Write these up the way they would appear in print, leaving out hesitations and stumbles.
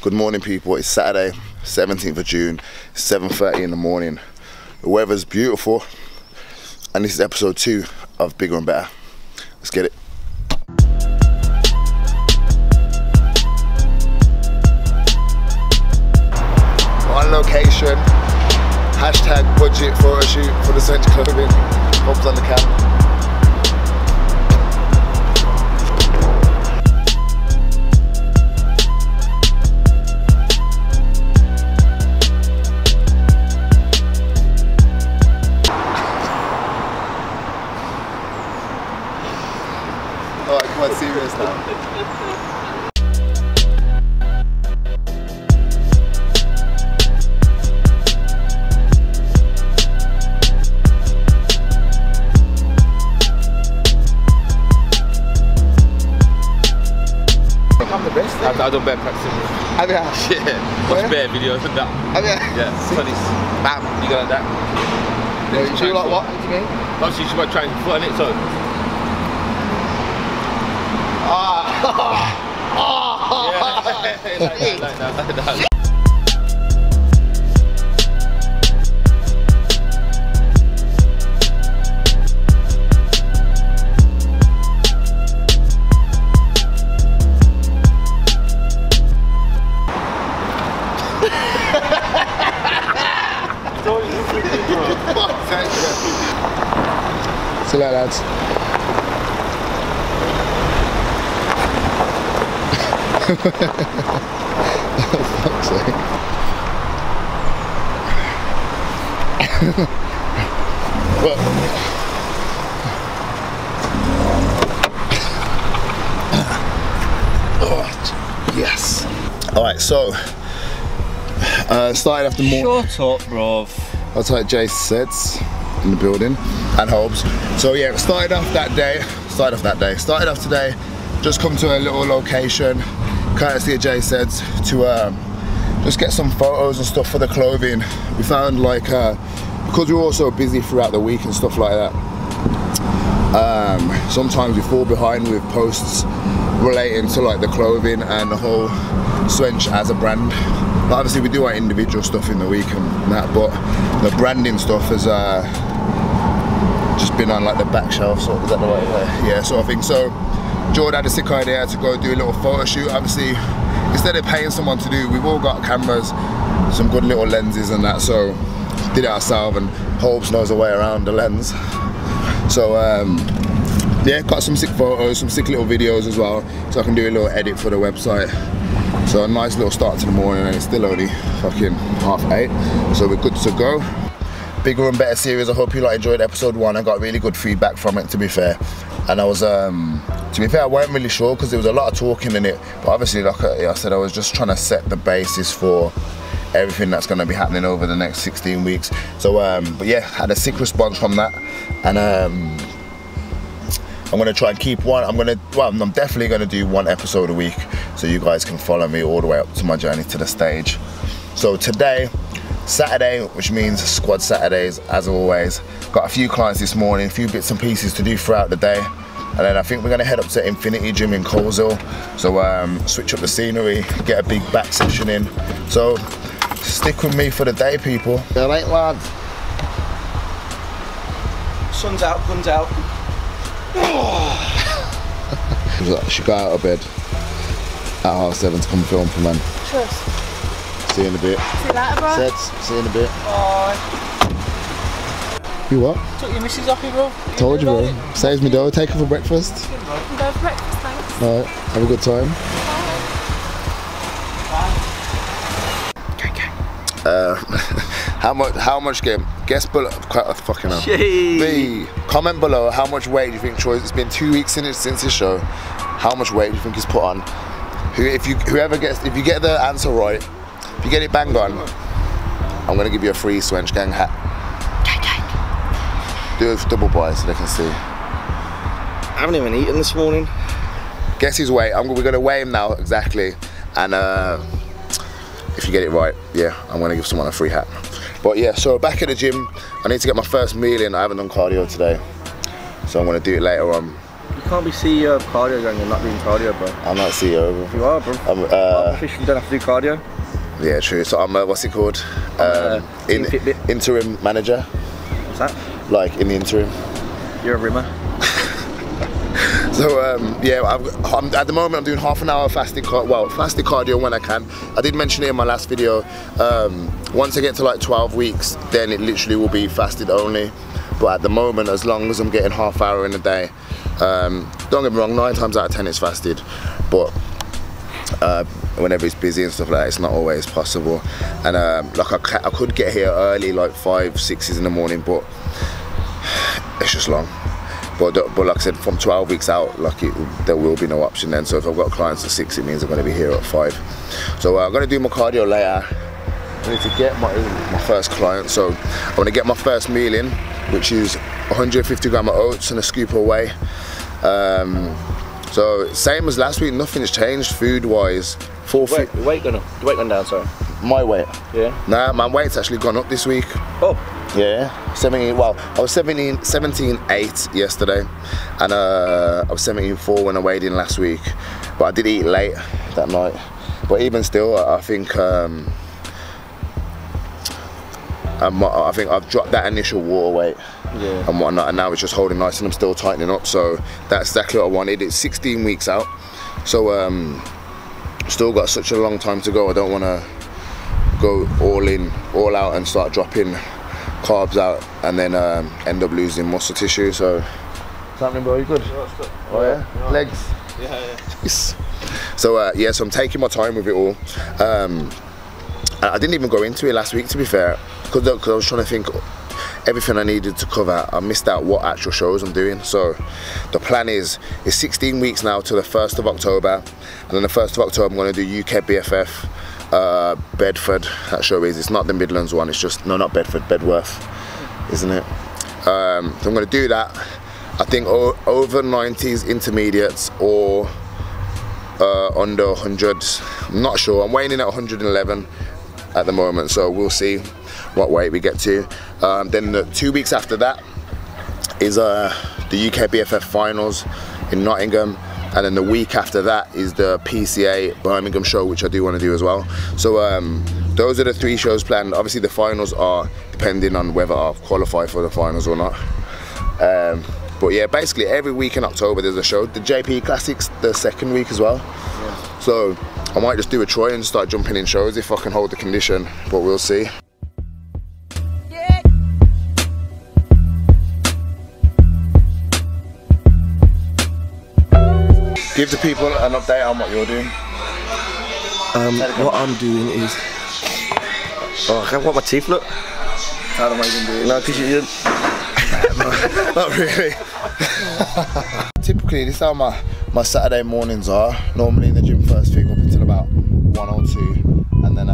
Good morning, people. It's Saturday, 17th of June, 7:30 in the morning. The weather's beautiful, and this is episode 2 of Bigger and Better. Let's get it. On location, hashtag budget photo shoot for the Swench clothing. Bob's on the cam. Alright, come on, serious now. I'm the best. I've done better practicing. Have you? Yeah. Watch better videos than that. Have you? Yeah. So this, bam, you go like that. Yeah, you do like what? What do you mean? Obviously, you should try and foot on it, so. Yeah, like that. See you later, lads. Oh, fuck's sake. What? Oh, yes. Alright, so started off the morning. Shut up, bruv. That's like Jace says in the building, and Hobbs. So yeah, started off today, just come to a little location, courtesy of Jay says, to just get some photos and stuff for the clothing. We found like, because we're all so busy throughout the week and stuff like that, sometimes we fall behind with posts relating to like the clothing and the whole Swench as a brand. But obviously we do our individual stuff in the week and that, but the branding stuff has just been on like the back shelf, so is that the right way? Yeah, sort of thing. So Jordan had a sick idea to go do a little photo shoot. Obviously, instead of paying someone to do, we've all got cameras, some good little lenses and that, so did it ourselves, and Hobbs knows the way around the lens. So yeah, got some sick photos, some sick little videos as well, so I can do a little edit for the website. So a nice little start to the morning, and it's still only fucking 8:30, so we're good to go. Bigger and Better series. I hope you enjoyed episode 1. I got really good feedback from it, to be fair. And I was, to be fair, I wasn't really sure because there was a lot of talking in it. But obviously, like I said, I was just trying to set the basis for everything that's going to be happening over the next 16 weeks. So, but yeah, had a sick response from that, and I'm going to try and keep one. I'm definitely going to do 1 episode a week, so you guys can follow me all the way up to my journey to the stage. So today, Saturday, which means Squad Saturdays, as always. Got a few clients this morning, a few bits and pieces to do throughout the day, and then I think we're going to head up to Infinity Gym in Coleshill. So switch up the scenery, get a big back session in. So stick with me for the day, people. Alright, lads. Sun's out, guns out. She got out of bed at 7:30 to come film for man. Trust. See you in a bit. See you later, bro. Sets, see you in a bit. Bye. You what? Took your missus off you, bro. Told you, bro. Saves me dough. Take her for breakfast. You can go for breakfast, thanks. Alright, have a good time. How much game? Guess below. Quite a fucking hell. B. Comment below how much weight do you think Troy's. It's been 2 weeks since his show. How much weight do you think he's put on? If you get the answer right, if you get it bang on, I'm gonna give you a free Swench Gang hat. Do it for double buy so they can see. I haven't even eaten this morning. Guess his weight. We're gonna weigh him now exactly, and if you get it right, yeah, I'm gonna give someone a free hat. But yeah, so back at the gym. I need to get my first meal in. I haven't done cardio today, so I'm gonna do it later on. You can't be CEO of cardio and you're not doing cardio, bro. I'm not CEO, bro. You are, bro. I'm, Officially don't have to do cardio. yeah, true. So I'm, what's it called? Interim manager. What's that? Like in the interim. You're a rimmer. So yeah, I'm at the moment I'm doing half an hour fasted cardio when I can. I did mention it in my last video. Once I get to like 12 weeks, then it literally will be fasted only. But at the moment, as long as I'm getting half hour in a day, don't get me wrong, 9 times out of 10 it's fasted. But whenever it's busy and stuff like that, it's not always possible. And like I could get here early, like 5, 6 in the morning, but it's just long. But like I said, from 12 weeks out, like there will be no option then. So if I've got clients at 6, it means I'm going to be here at 5. So I'm going to do my cardio later. I need to get my first client. So I'm going to get my first meal in, which is 150 gram of oats and a scoop of whey. So same as last week, nothing's changed food-wise. Your weight gone up? Your weight gone down, sorry. My weight? Yeah. Nah, my weight's actually gone up this week. Oh. Yeah, 17. Well, I was 17.8 yesterday, and I was 17.4 when I weighed in last week. But I did eat late that night. But even still, I think I've dropped that initial water weight and whatnot, and now it's just holding nice, and I'm still tightening up. So that's exactly what I wanted. It's 16 weeks out, so still got such a long time to go. I don't want to go all out and start dropping carbs out and then end up losing muscle tissue. So what's happening, bro? You good? Oh yeah? Legs? Yeah. So yeah, so I'm taking my time with it all. I didn't even go into it last week, to be fair, because I was trying to think everything I needed to cover. I missed out what actual shows I'm doing. So the plan is 16 weeks now to the 1st of October, and then the 1st of October I'm going to do UK BFF, Bedford. That show is, it's not the Midlands one, it's just, no, not Bedford, Bedworth, isn't it? So I'm going to do that. I think over 90s intermediates or under 100s. I'm not sure. I'm weighing in at 111 at the moment, so we'll see what weight we get to. Then the 2 weeks after that is the UK BFF finals in Nottingham, and then the week after that is the PCA Birmingham show, which I do want to do as well. So those are the 3 shows planned. Obviously the finals are depending on whether I qualify for the finals or not. But yeah, basically every week in October there's a show. The JP Classics the 2nd week as well. Yeah. So I might just do a try and start jumping in shows if I can hold the condition, but we'll see. Give the people an update on what you're doing. What I'm doing is... Oh, I can't want my teeth look. How am I even doing? No, because you didn't. Not really. Typically, this is how my Saturday mornings are. Normally in the gym first thing up until about 1 or 2, and then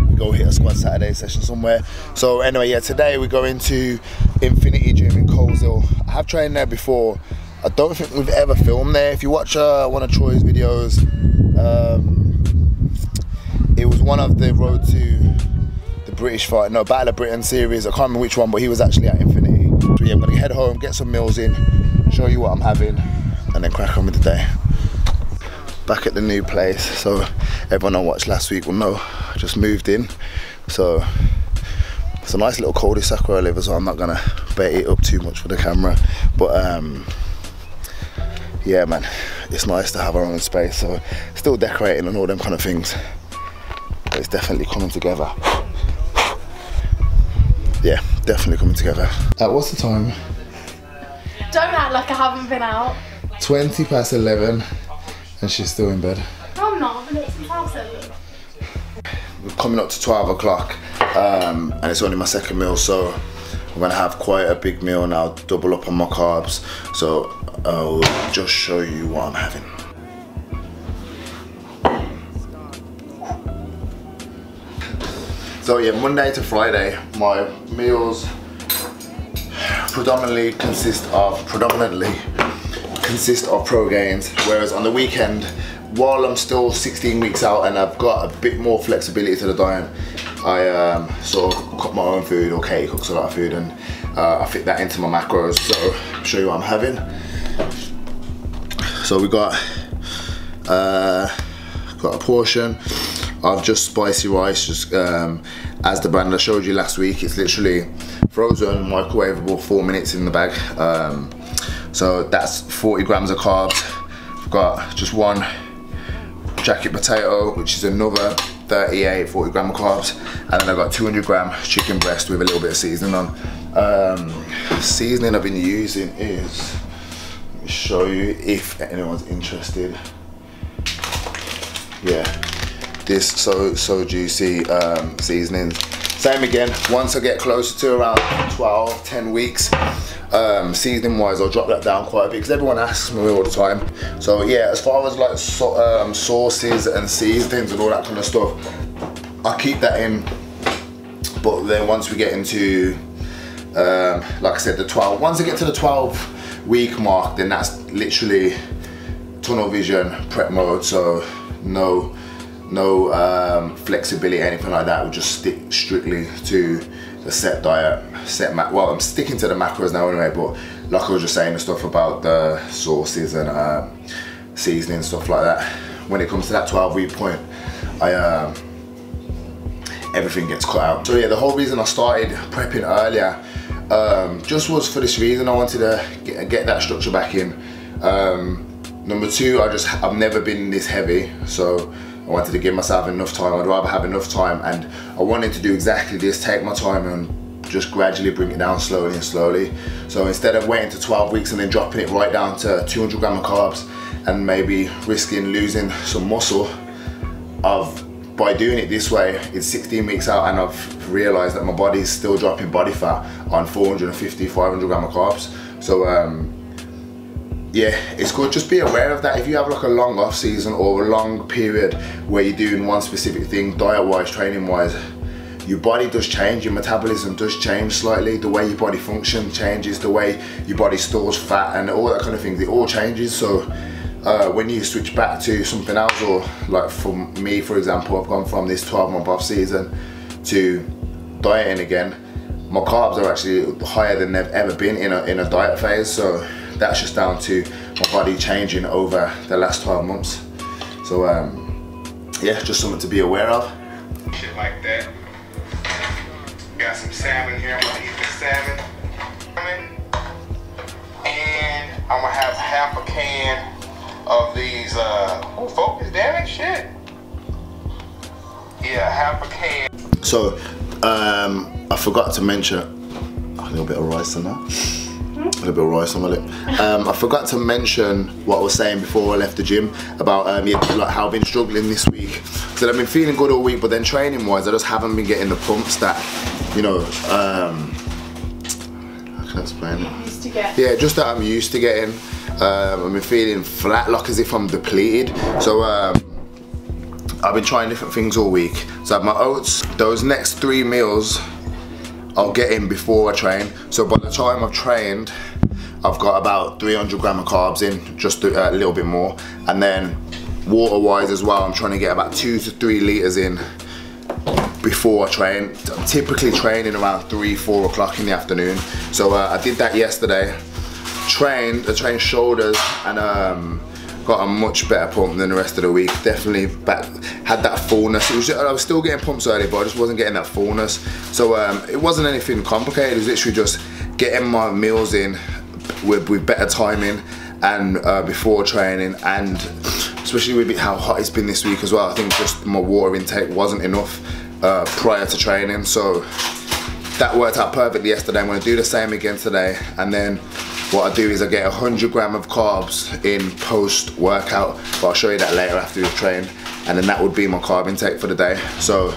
we go hit a squad Saturday session somewhere. So anyway, yeah, today we're going to Infinity Gym in Coleshill. I have trained there before. I don't think we've ever filmed there. If you watch one of Troy's videos, it was one of the Road to the British fight, no, Battle of Britain series. I can't remember which one, but he was actually at Infinity. So yeah, I'm gonna head home, get some meals in, show you what I'm having, and then crack on with the day. Back at the new place, so everyone who watched last week will know I just moved in. So it's a nice little cul-de-sac where I live, so I'm not gonna bait it up too much for the camera. But yeah, man, it's nice to have our own space. So still decorating and all them kind of things, but it's definitely coming together. Yeah, definitely coming together. What's the time? Don't act like I haven't been out. 20 past 11, and she's still in bed. No, I'm not. I've been up since half 7. We're coming up to 12 o'clock, and it's only my 2nd meal, so I'm gonna have quite a big meal now, double up on my carbs. So I'll just show you what I'm having. So yeah, Monday to Friday, my meals predominantly consist of pro gains, whereas on the weekend, while I'm still 16 weeks out and I've got a bit more flexibility to the diet, I sort of cook my own food, or Katie cooks a lot of food, and I fit that into my macros. So I'll show you what I'm having. So we got a portion of just spicy rice, just as the brand I showed you last week. It's literally frozen, microwavable, 4 minutes in the bag. So that's 40 grams of carbs. I've got just one jacket potato, which is another 40 gram of carbs, and then I've got 200 gram chicken breast with a little bit of seasoning on. Seasoning I've been using is, let me show you if anyone's interested. Yeah, this so juicy seasonings. Same again, once I get closer to around 10 weeks, seasoning wise, I'll drop that down quite a bit because everyone asks me all the time. So yeah, as far as like sauces and seasonings and all that kind of stuff, I keep that in. But then once we get into, like I said, once I get to the 12-week mark, then that's literally tunnel vision, prep mode. So no flexibility, anything like that. We'll just stick strictly to the set diet, well, I'm sticking to the macros now anyway, but like I was just saying, the stuff about the sauces and seasoning, stuff like that. When it comes to that 12-week point, everything gets cut out. So yeah, the whole reason I started prepping earlier just was for this reason. I wanted to get that structure back in. Number two, I've never been this heavy, so I wanted to give myself enough time. I'd rather have enough time, and I wanted to do exactly this, take my time and just gradually bring it down slowly and slowly. So instead of waiting to 12 weeks and then dropping it right down to 200 gram of carbs and maybe risking losing some muscle, by doing it this way, it's 16 weeks out and I've realized that my body's still dropping body fat on 450, 500 gram of carbs. So yeah, it's good. Just be aware of that. If you have like a long off season or a long period where you're doing one specific thing, diet wise, training wise, your body does change, your metabolism does change slightly, the way your body function changes, the way your body stores fat and all that kind of things, it all changes. So when you switch back to something else, or like for me, for example, I've gone from this 12-month off season to dieting again, my carbs are actually higher than they've ever been in a diet phase. So that's just down to my body changing over the last 12 months. So yeah, just something to be aware of. Shit like that. Got some salmon here, I'm gonna eat the salmon. And I'm gonna have half a can of these, oh, focus, damn it, shit. Yeah, half a can. So, I forgot to mention a little bit of rice in that. A little bit of rice on my lip. I forgot to mention what I was saying before I left the gym about yeah, like how I've been struggling this week. So I've been feeling good all week, but then training wise, I just haven't been getting the pumps that, you know, how can I explain it? Used to get. Yeah, just that I'm used to getting. I've been feeling flat, like as if I'm depleted. So I've been trying different things all week. So I have my oats. Those next 3 meals I'll get in before I train. So by the time I've trained, I've got about 300 gram of carbs in, just a little bit more. And then water wise as well, I'm trying to get about 2 to 3 liters in before I train. I'm typically training around 3-4 o'clock in the afternoon. So I did that yesterday. I trained shoulders and got a much better pump than the rest of the week. Definitely had that fullness. I was still getting pumps early, but I just wasn't getting that fullness. So it wasn't anything complicated. It was literally just getting my meals in with better timing and before training, and especially with how hot it's been this week as well. I think just my water intake wasn't enough prior to training. So that worked out perfectly yesterday. I'm going to do the same again today, and then what I do is I get 100 gram of carbs in post workout, but I'll show you that later after we've trained, and then that would be my carb intake for the day. So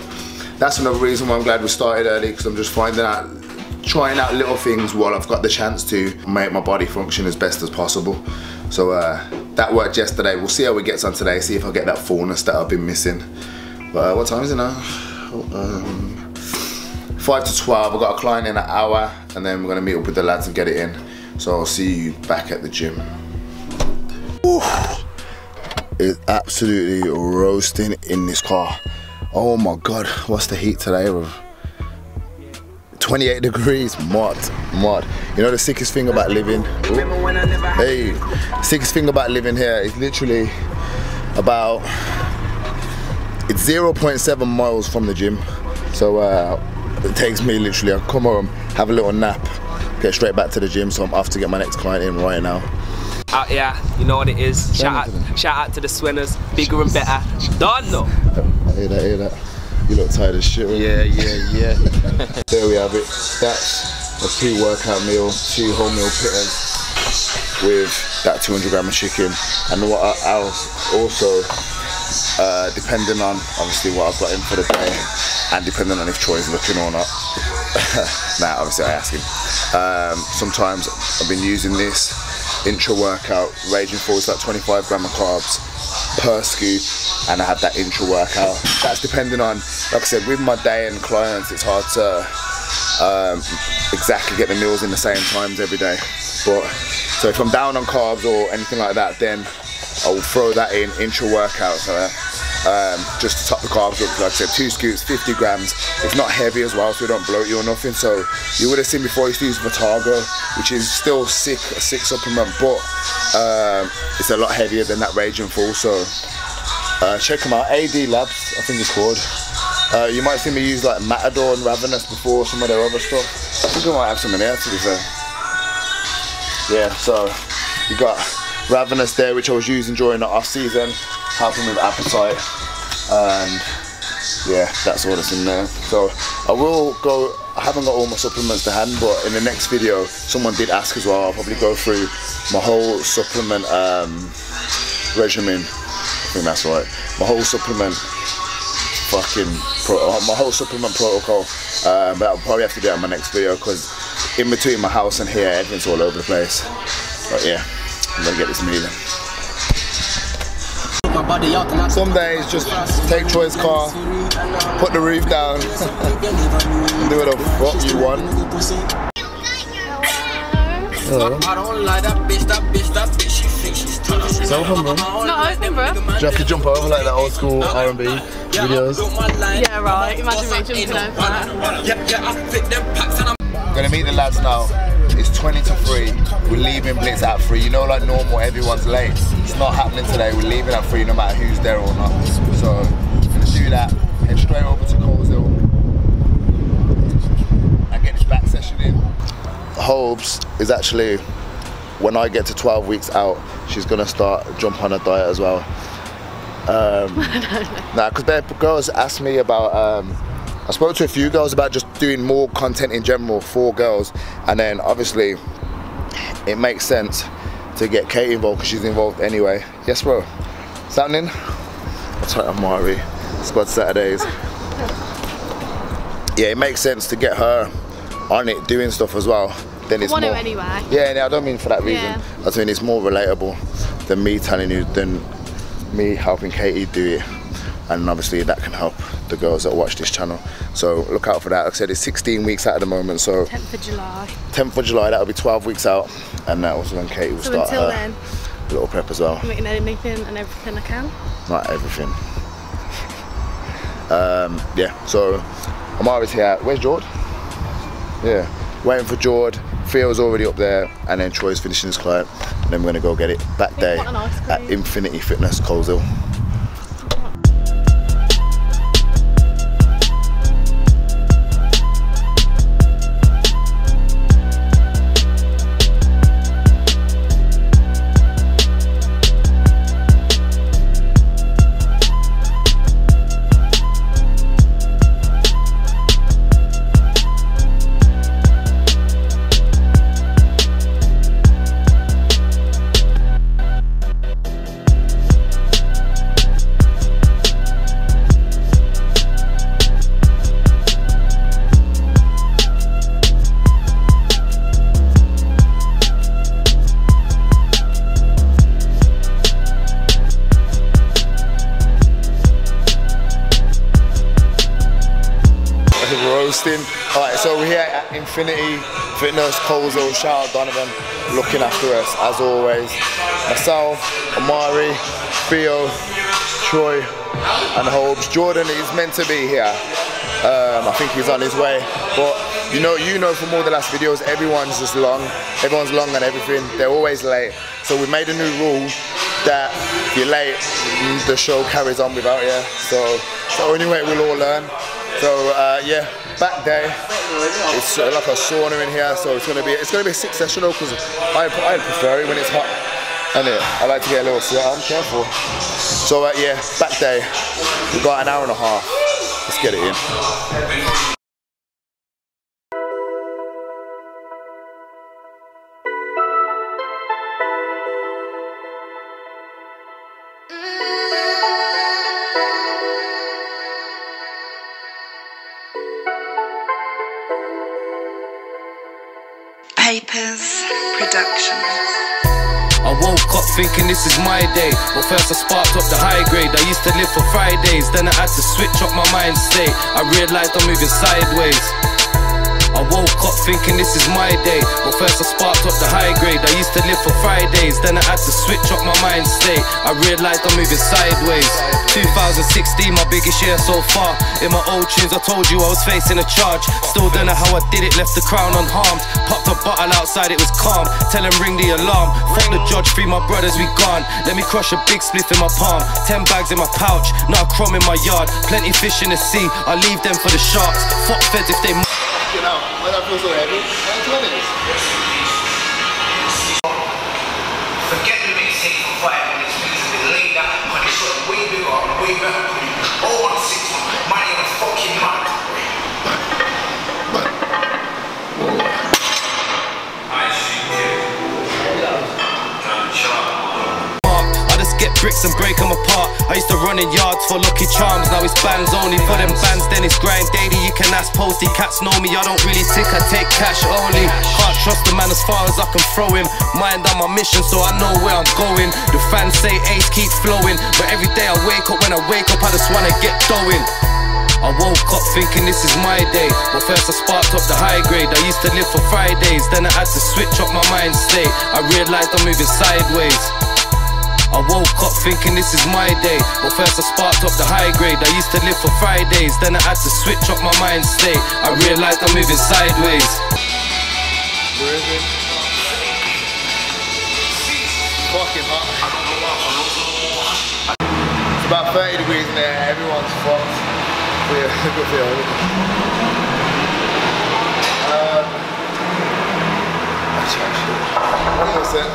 that's another reason why I'm glad we started early, because I'm just trying out little things while I've got the chance to make my body function as best as possible. So that worked yesterday. We'll see how it gets on today, see if I get that fullness that I've been missing. But what time is it now? 5 to 12, I've got a client in an hour, and then we're gonna meet up with the lads and get it in. So I'll see you back at the gym. Ooh, it's absolutely roasting in this car. Oh my God, what's the heat today, bro? 28 degrees, mud. You know the sickest thing about living? Hey, sickest thing about living here is literally about, it's 0.7 miles from the gym. So it takes me literally, I come home, have a little nap, get straight back to the gym. So I'm off to get my next client in right now. Out here, you know what it is. Shout out to the Swenners, bigger and better. Don't know. Hear that. You look tired as shit. Yeah. There we have it. That's a 2 workout meal, 2 wholemeal pitters with that 200 gram of chicken. And what else also, depending on obviously what I've got in for the day and depending on if Troy's looking or not. Nah, obviously I ask him. Sometimes I've been using this intra workout, raging forwards like 25 gram of carbs per scoop, and I have that intra workout. That's depending on, like I said, with my day and clients, it's hard to exactly get the meals in the same times every day. But so if I'm down on carbs or anything like that, then I will throw that in intra workout. So just to top the carbs up, like I said, 2 scoops, 50 grams. It's not heavy as well, so it don't bloat you or nothing. So you would have seen before I used to use Vitago, which is still a sick supplement, but it's a lot heavier than that Raging Full. So check them out, AD Labs, I think it's called. You might see me use like Matador and Ravenous before, some of their other stuff. I think I might have some in there, to be fair. Yeah, so you got Ravenous there, which I was using during the off season, helping with appetite, and yeah, that's all that's in there. So I will go, I haven't got all my supplements to hand, but in the next video, someone did ask as well, I'll probably go through my whole supplement regimen. I think that's right. My whole supplement protocol. But I'll probably have to do it in my next video because in between my house and here, everything's all over the place. But yeah, I'm gonna get this moving. Some days just take Troy's car, put the roof down, and do whatever the fuck you want. Hello. It's open, bro. It's not open, bro. Do you have to jump over like that old school R&B videos? Yeah, right. Imagine me jumping over that. Gonna meet the lads now. It's 20 to 3. We're leaving Blitz at 3. You know, like normal, everyone's late. It's not happening today. We're leaving at 3 no matter who's there or not. So, gonna do that. Head straight over to Coleshill and get this back session in. Hobes is actually, when I get to 12 weeks out, she's gonna start jump on a diet as well. Nah, because girls asked me about, I spoke to a few girls about just doing more content in general for girls, and then obviously it makes sense to get Kate involved because she's involved anyway. Yes, bro. What's happening? I'll tell you, Mari. Squad Saturdays. Yeah, it makes sense to get her on it doing stuff as well. Then it's more. Anyway. Yeah, I don't mean for that reason. Yeah. I mean it's more relatable than me telling you, than me helping Katie do it, and obviously that can help the girls that watch this channel. So look out for that. Like I said, it's 16 weeks out at the moment. So 10th of July. 10th of July, that'll be 12 weeks out, and that was when Katie will start until her then, little prep as well. I'm making anything and everything I can. Not everything. Yeah. So I'm always here. Where's Jord? Yeah. Waiting for Jord. Theo's already up there, and then Troy's finishing his client, and then we're gonna go get it back day at Infinity Fitness, Coleshill. Alright, so we're here at Infinity Fitness, Coleshill. Shout out Donovan, looking after us as always. Myself, Amari, Theo, Troy, and Hobes. Jordan is meant to be here. I think he's on his way, but you know from all the last videos, everyone's just long. Everyone's long and everything. They're always late. So we made a new rule that if you're late, the show carries on without you. So it's the only way we'll all learn. So yeah, back day. It's like a sauna in here, so it's gonna be a sick session though, because I prefer it when it's hot. And I like to get a little sweat. I'm careful. So yeah, back day. We've got an hour and a half. Let's get it in. Papers Production. I woke up thinking this is my day, but first I sparked up the high grade. I used to live for Fridays, then I had to switch up my mind state. I realised I'm moving sideways. I woke up thinking this is my day, but first I sparked up the high grade. I used to live for Fridays, then I had to switch up my mind state. I realised I'm moving sideways. 2016, my biggest year so far. In my old tunes I told you I was facing a charge. Still don't know how I did it, left the crown unharmed. Popped a bottle outside, it was calm. Tell him ring the alarm. Fuck the judge, free my brothers, we gone. Let me crush a big spliff in my palm. 10 bags in my pouch, not a crumb in my yard. Plenty fish in the sea, I leave them for the sharks. Fuck feds if they You know, why that feel so heavy? Forget the mixtape for 5 minutes, please. It's laid out, but it's got way bigger and way better. All 1 6 money on a fucking mark. get bricks and break them apart. I used to run in yards for Lucky Charms. Now it's bands only. For them bands then it's grind daily. You can ask Posty, cats know me. I don't really tick, I take cash only. Can't trust the man as far as I can throw him. Mind on my mission so I know where I'm going. The fans say Ace keep flowing, but every day I wake up, when I wake up I just wanna get going. I woke up thinking this is my day, but first I sparked up the high grade. I used to live for Fridays, then I had to switch up my mind state. I realised I'm moving sideways. I woke up thinking this is my day, but first I sparked up the high grade. I used to live for Fridays, then I had to switch up my mind state. I realised I'm moving sideways. Where is it? Fucking hot. It's about 30 degrees in there, everyone's fucked. Good feel. One more set.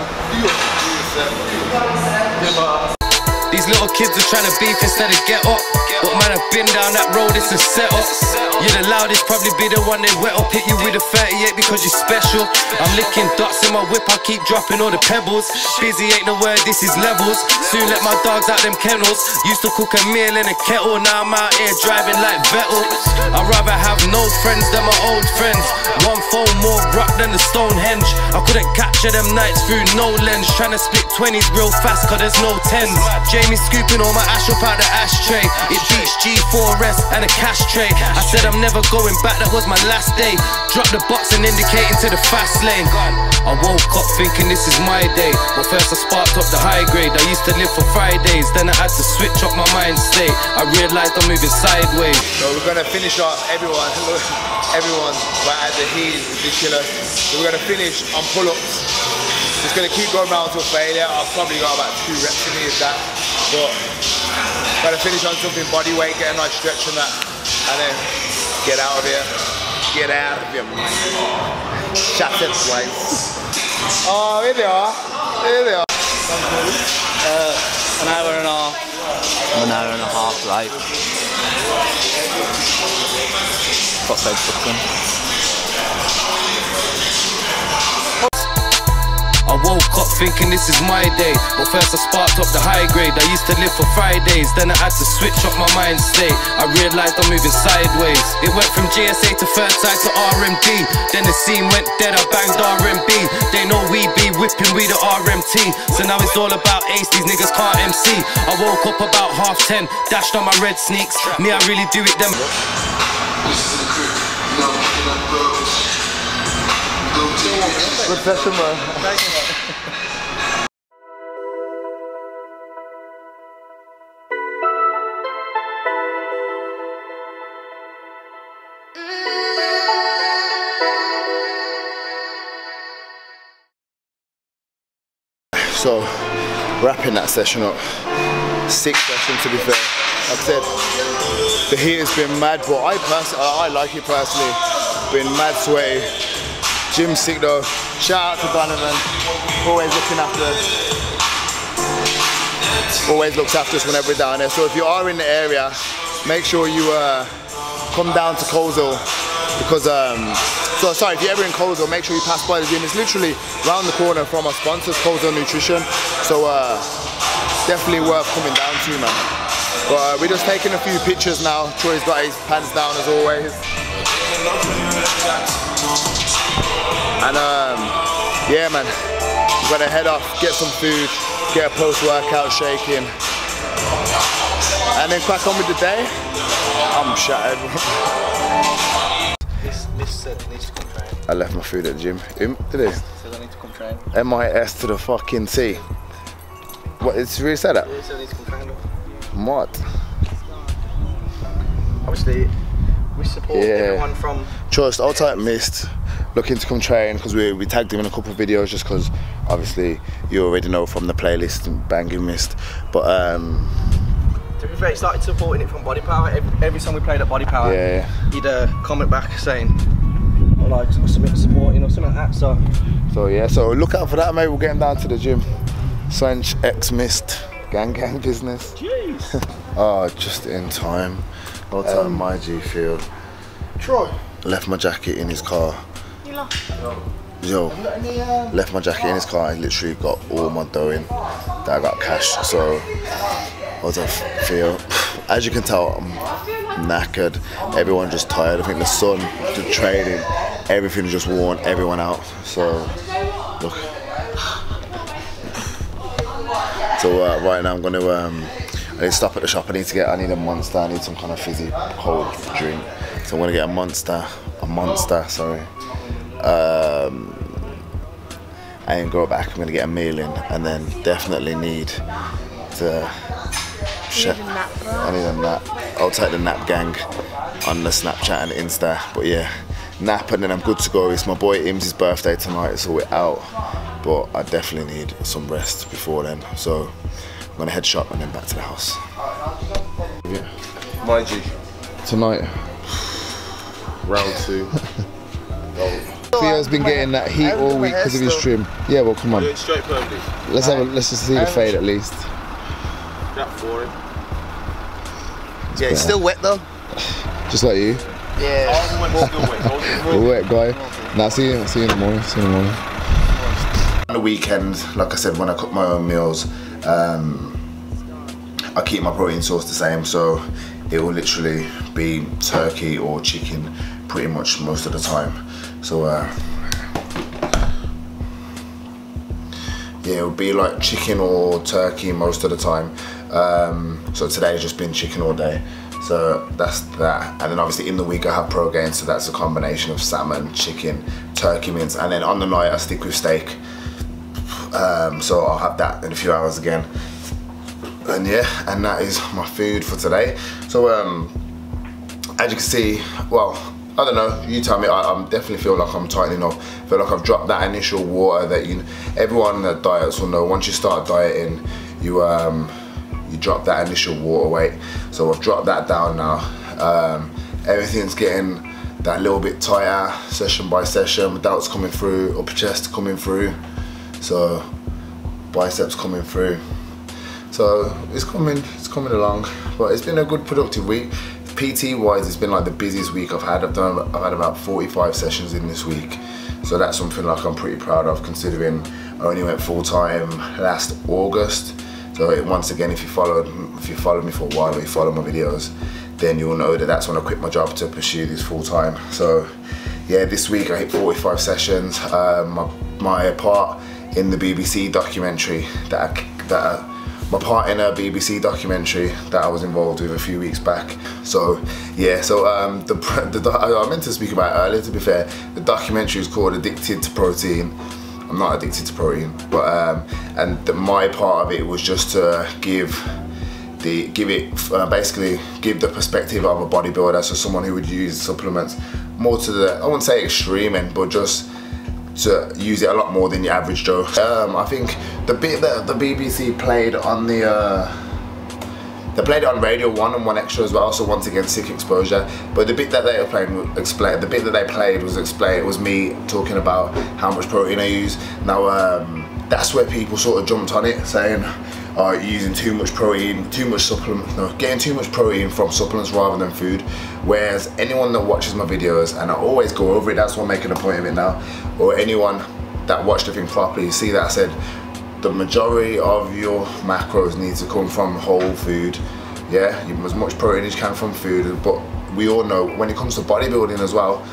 These little kids are trying to beef instead of get up. But man, I've been down that road, it's a setup. You're the loudest, probably be the one they wet up. Hit you with a 38 because you're special. I'm licking dots in my whip, I keep dropping all the pebbles. Busy ain't the word, this is levels. Soon let my dogs out them kennels. Used to cook a meal in a kettle, now I'm out here driving like Vettel. I'd rather have no friends than my old friends. One phone more rock than the Stonehenge. I couldn't capture them nights through no lens. Trying to split 20s real fast cause there's no 10s. Jamie scooping all my ash up out the ashtray. It beats G4S and a cash tray. I said I'm never going back, that was my last day. Drop the box and indicating to the fast lane. I woke up thinking this is my day, but first I sparked up the high grade. I used to live for Fridays, then I had to switch up my mind state. I realised I'm moving sideways. So we're gonna finish off everyone's right at the heat, ridiculous. So we're gonna finish on pull-ups. Just gonna keep going round till failure. I've probably got about 2 reps in me of that. But gotta finish on something body weight, get a nice stretch on that, and then get out of here. Get out of here, man. Shattered place. Oh, here they are. Here they are. An hour and a half. An hour and a half, right. Got so fucking. I woke up thinking this is my day, but first I sparked up the high grade. I used to live for Fridays, then I had to switch up my mind state. I realised I'm moving sideways. It went from GSA to third side to RMD. Then the scene went dead, I banged RMB. They know we be whipping, we the RMT. So now it's all about Ace, these niggas can't MC. I woke up about 10:30, dashed on my red sneaks. Me, I really do it them. Good session, man. wrapping that session up. Sick session, to be fair. Like I said, the heat has been mad, but I like it personally. Been mad sweaty. Gym's sick though. Shout out to Donovan, always looking after us. Always looks after us whenever we're down there. So if you are in the area, make sure you come down to Coleshill, because if you're ever in Coleshill, make sure you pass by the gym. It's literally round the corner from our sponsors, Coleshill Nutrition. So definitely worth coming down to, man. But we're just taking a few pictures now. Troy's got his pants down as always. And yeah, man, we're gonna head off, get some food, get a post-workout shaking, and then crack on with the day. I'm shattered. This said needs to come train. I left my food at the gym. Did he? Says I need to come train. MIS to the fucking T. What, it's really said that? Yeah, it says I need to come train. What? Obviously, we support everyone from... Trust, Old Type Mist, looking to come train, because we tagged him in a couple of videos, just because obviously you already know from the playlist and banging Mist. But to be fair, he started supporting it from Body Power. Every time we played at Body Power, he'd comment back saying, or like supporting or something like that. So yeah, so look out for that, mate. We'll get him down to the gym. Swench X Mist, gang business. Jeez. Oh, just in time. Old Type my G field. Troy. Left my jacket in his car. You lost. Yo, left my jacket in his car. I literally got all my dough in that I got cash. So, what does I feel? As you can tell, I'm knackered. Everyone just tired. I think the sun, the training, everything's just worn everyone out. So, look. So right now I'm going to. I need to stop at the shop. I need a Monster. I need some kind of fizzy cold drink. So I'm gonna get a Monster, sorry. And go back. I'm gonna get a meal in, and then definitely need to. I need a nap. I'll take the nap gang on the Snapchat and the Insta. But yeah, nap, and then I'm good to go. It's my boy Im's birthday tonight, so we're out. But I definitely need some rest before then. So I'm gonna head shop and then back to the house. Yeah. My G. Tonight. Round 2. Theo's been getting that heat all week because of his trim. Yeah, well, come on. Do it straight perfectly. Let's just see the fade at least. That for him. Yeah, it's still wet though. Just like you. Yeah. You're wet guy. Nah, see you in the morning. On the weekend, like I said, when I cook my own meals, I keep my protein source the same, so it will literally be turkey or chicken pretty much most of the time. So yeah, it would be like chicken or turkey most of the time. So today's just been chicken all day. So that's that. And then obviously in the week I have pro gains, so that's a combination of salmon, chicken, turkey mince, and then on the night I stick with steak. So I'll have that in a few hours again. And yeah, and that is my food for today. So as you can see, well, I don't know, you tell me, I definitely feel like I'm tightening up. I feel like I've dropped that initial water that everyone that diets will know. Once you start dieting, you drop that initial water weight. So I've dropped that down now. Everything's getting that little bit tighter, session by session. Delts coming through, upper chest coming through. So biceps coming through. So it's coming along. But it's been a good productive week. PT wise, it's been like the busiest week I've had. I've had about 45 sessions in this week. So that's something like I'm pretty proud of, considering I only went full time last August. So once again, if you followed me for a while, or you follow my videos, then you'll know that that's when I quit my job to pursue this full time. So yeah, this week I hit 45 sessions. My part in the BBC documentary my part in a BBC documentary that I was involved with a few weeks back. So yeah, so I meant to speak about it earlier, to be fair. The documentary is called Addicted to Protein. I'm not addicted to protein, but my part of it was just to basically give the perspective of a bodybuilder, so someone who would use supplements more to the, I wouldn't say extreme end, but just to use it a lot more than your average Joe. I think the bit that the BBC played on the they played it on Radio 1 and 1 Extra as well, so once again, sick exposure. But the bit that they were playing, the bit that they played was me talking about how much protein I use. Now, that's where people sort of jumped on it, saying, oh, you're using too much protein, too much supplement, no, getting too much protein from supplements rather than food. Whereas anyone that watches my videos, and I always go over it, that's why I'm making a point of it now, or anyone that watched the thing properly, you see that I said, the majority of your macros need to come from whole food. Yeah, as much protein as you can from food, but we all know when it comes to bodybuilding as well,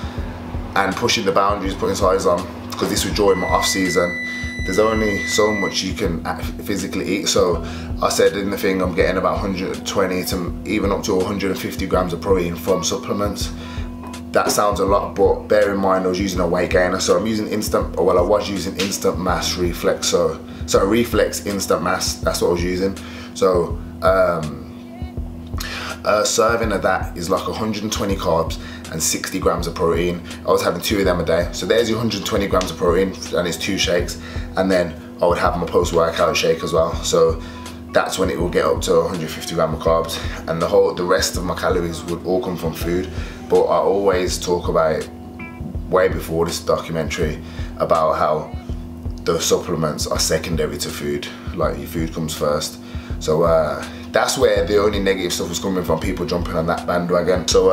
and pushing the boundaries, putting size on, because this was during my off season, there's only so much you can physically eat. So I said in the thing, I'm getting about 120 to even up to 150 grams of protein from supplements. That sounds a lot, but bear in mind I was using a weight gainer, so I'm using I was using instant mass reflex, so reflex instant mass, that's what I was using. So a serving of that is like 120 carbs and 60 grams of protein. I was having 2 of them a day, so there's your 120 grams of protein, and it's 2 shakes, and then I would have my post-workout shake as well. So that's when it will get up to 150 grams of carbs, and the rest of my calories would all come from food. But I always talk about it way before this documentary about how the supplements are secondary to food, like your food comes first. So that's where the only negative stuff was coming from, people jumping on that bandwagon. So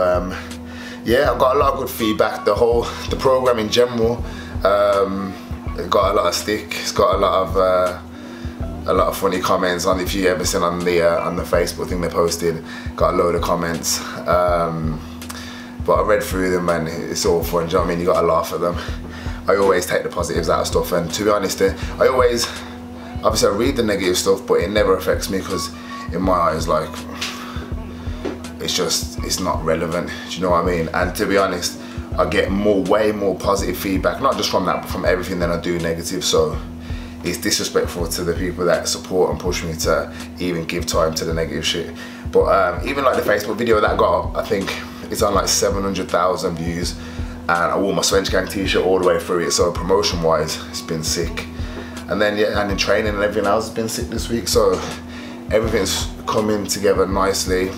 yeah, I got a lot of good feedback. The program in general, it got a lot of stick. It's got a lot of funny comments on, if you ever seen on the Facebook thing they posted, got a load of comments. But I read through them and it's all fun, do you know what I mean? You gotta laugh at them. I always take the positives out of stuff, and to be honest, obviously I read the negative stuff, but it never affects me, because in my eyes, like, it's not relevant, do you know what I mean? And to be honest, I get way more positive feedback, not just from that, but from everything than I do negative. So it's disrespectful to the people that support and push me to even give time to the negative shit. But even like the Facebook video that got, I think it's on like 700,000 views, and I wore my Swench Gang t-shirt all the way through it, so promotion wise it's been sick. And then yeah, and in training and everything else has been sick this week, so everything's coming together nicely.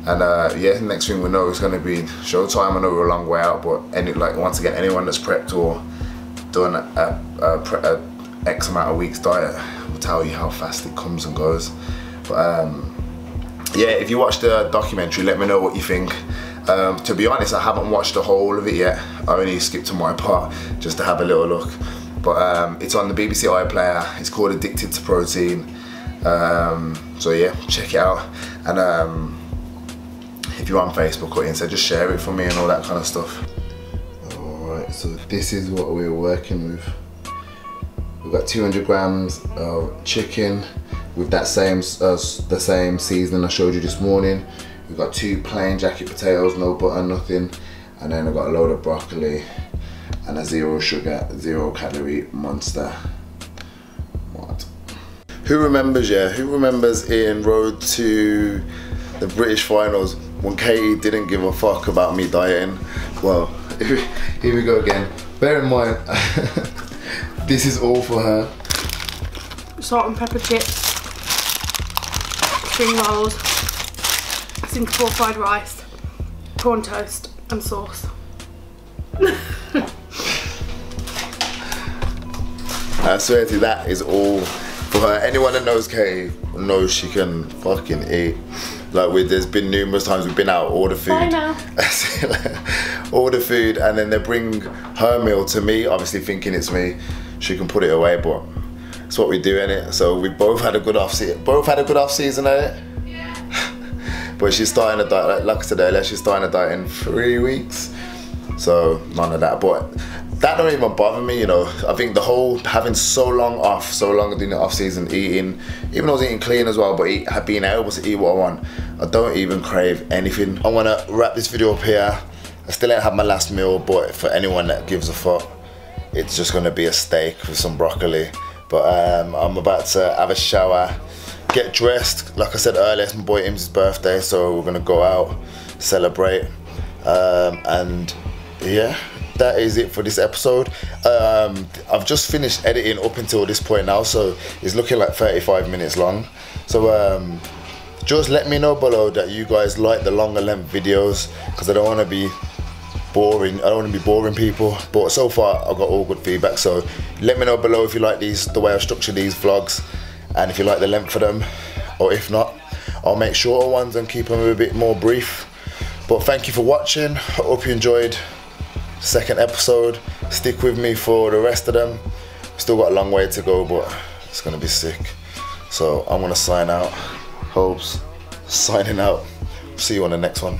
And yeah, next thing we know is going to be showtime. I know we're a long way out, but once again, anyone that's prepped or done a X amount of weeks diet will tell you how fast it comes and goes. But yeah, if you watch the documentary, let me know what you think. To be honest, I haven't watched the whole of it yet. I only skipped to my part just to have a little look. But it's on the BBC iPlayer. It's called Addicted to Protein. So yeah, check it out. And if you're on Facebook or Insta, just share it for me and all that kind of stuff. Alright, so this is what we're working with. We've got 200 grams of chicken with that the same seasoning I showed you this morning. We've got 2 plain jacket potatoes, no butter, nothing. And then I've got a load of broccoli and a 0 sugar, 0 calorie monster. What? Who remembers, yeah? Who remembers in Road to the British finals when Katie didn't give a fuck about me dieting? Well, here we go again. Bear in mind, this is all for her. Salt and pepper chips, spring rolls, Singapore fried rice, prawn toast and sauce. I swear to you, that is all for her. Anyone that knows Katie knows she can fucking eat. Like, there's been numerous times we've been out, order food. Bye now. Order food, and then they bring her meal to me, obviously thinking it's me. She can put it away, but it's what we do, innit? So we both had a good off season. Innit? Yeah. But she's starting a diet, like I said earlier, she's starting a diet in 3 weeks. So none of that, but that don't even bother me, you know. I think the whole having so long doing the off season, eating, even though I was eating clean as well, but being able to eat what I want, I don't even crave anything. I want to wrap this video up here. I still ain't had my last meal, but for anyone that gives a fuck, it's just gonna be a steak with some broccoli. But I'm about to have a shower, get dressed. Like I said earlier, it's my boy Im's birthday, so we're gonna go out, celebrate, and yeah, that is it for this episode. I've just finished editing up until this point now, so it's looking like 35 minutes long. So just let me know below that you guys like the longer length videos, because I don't want to be boring. I don't want to be boring people, but so far I've got all good feedback. So let me know below if you like these, the way I structure these vlogs, and if you like the length of them, or if not, I'll make shorter ones and keep them a bit more brief. But thank you for watching. I hope you enjoyed the second episode. Stick with me for the rest of them. Still got a long way to go, but it's gonna be sick. So I'm gonna sign out. Hopes signing out. See you on the next one.